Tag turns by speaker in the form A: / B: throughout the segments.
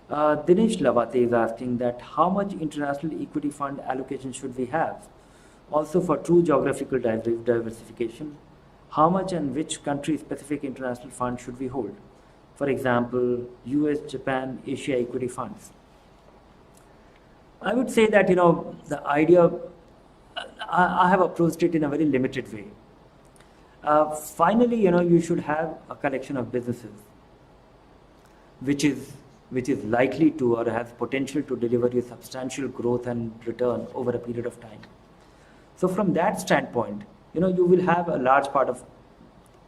A: Dinesh Lavate is asking that how much international equity fund allocation should we have? Also for true geographical diversification, how much and which country specific international fund should we hold? For example, US, Japan, Asia equity funds. I would say that, the idea, I have approached it in a very limited way. Finally, you should have a collection of businesses which is likely to or has potential to deliver you substantial growth and return over a period of time. So from that standpoint, you will have a large part of,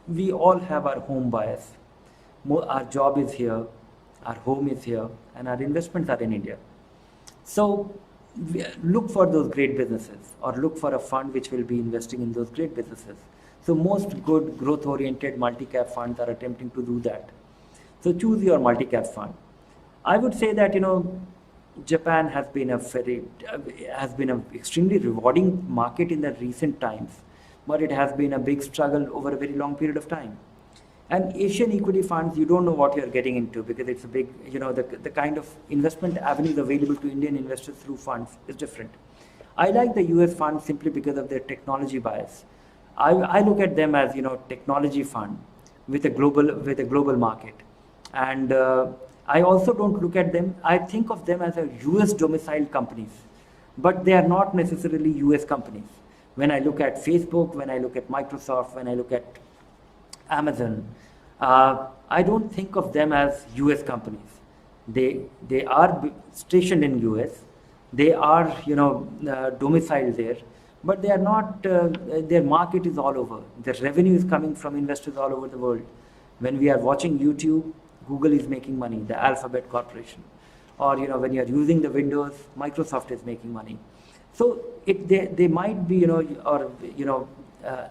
A: we all have our home bias. Our job is here, our home is here, and our investments are in India. So look for those great businesses or look for a fund which will be investing in those great businesses. So most good growth-oriented multi-cap funds are attempting to do that. So choose your multi-cap fund. I would say that, Japan has been an extremely rewarding market in the recent times, but it has been a big struggle over a very long period of time. And Asian equity funds, you don't know what you're getting into because it's a big, the kind of investment avenues available to Indian investors through funds is different. I like the US fund simply because of their technology bias. I look at them as, technology fund with a global market. And I also don't look at them, I think of them as a US domiciled companies, but they are not necessarily US companies. When I look at Facebook, when I look at Microsoft, when I look at Amazon, I don't think of them as US companies. They are stationed in US, they are domiciled there, but they are not. Their market is all over. Their revenue is coming from investors all over the world. When we are watching YouTube, Google is making money, the Alphabet Corporation, or when you are using the Windows, Microsoft is making money. So they might be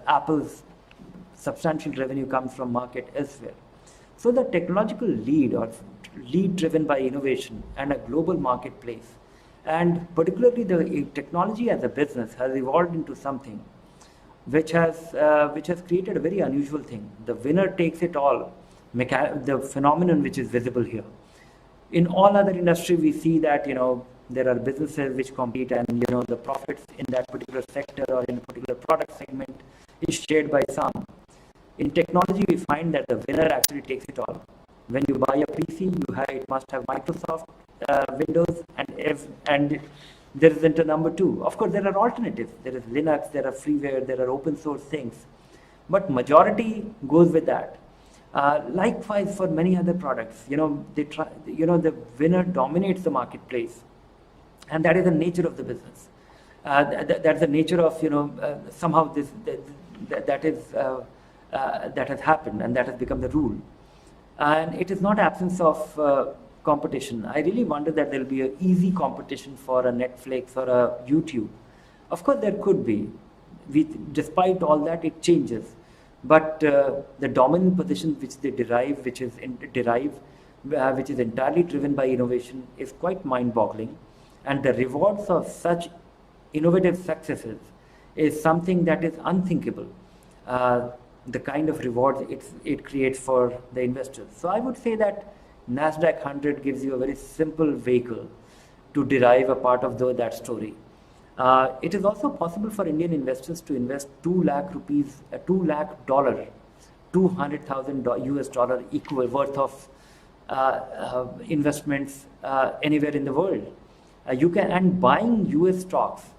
A: Apple's substantial revenue comes from market elsewhere. So the technological lead or lead driven by innovation and a global marketplace, and particularly the technology as a business has evolved into something which has created a very unusual thing. The winner takes it all, the phenomenon which is visible here. In all other industry, we see that there are businesses which compete, and the profits in that particular sector or in a particular product segment is shared by some. In technology, we find that the winner actually takes it all. When you buy a PC, it must have Microsoft, Windows, and there isn't a number two. Of course, there are alternatives. There is Linux, there are freeware, there are open source things, but majority goes with that. Likewise, for many other products, the winner dominates the marketplace, and that is the nature of the business. That's the nature of somehow that has happened, and that has become the rule. And it is not absence of competition. I really wonder that there will be an easy competition for a Netflix or a YouTube. Of course, there could be. Despite all that, it changes. But the dominant position which they derive, which is entirely driven by innovation, is quite mind-boggling. And the rewards of such innovative successes is something that is unthinkable. The kind of rewards it creates for the investors. So I would say that NASDAQ 100 gives you a very simple vehicle to derive a part of that story. It is also possible for Indian investors to invest $2 lakh, $200,000 equal worth of investments anywhere in the world. And buying US stocks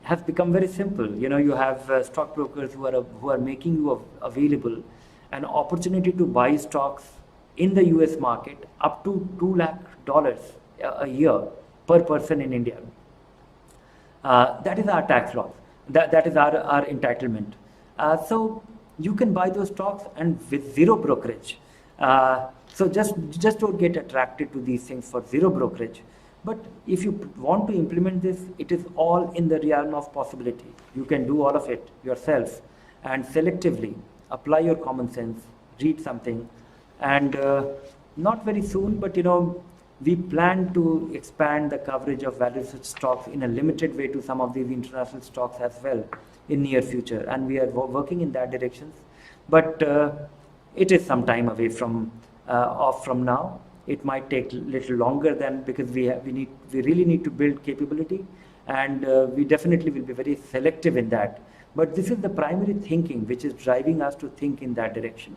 A: has become very simple. You have stockbrokers who are making you available an opportunity to buy stocks in the US market up to $2 lakh a year per person in India. That is our tax law. That is our entitlement. So you can buy those stocks and with zero brokerage. So just don't get attracted to these things for zero brokerage. But if you want to implement this, it is all in the realm of possibility. You can do all of it yourself and selectively apply your common sense, read something, and not very soon, but we plan to expand the coverage of value stocks in a limited way to some of these international stocks as well in near future, and we are working in that direction. But it is some time away from now. It might take a little longer than, because we really need to build capability, and we definitely will be very selective in that. But this is the primary thinking which is driving us to think in that direction.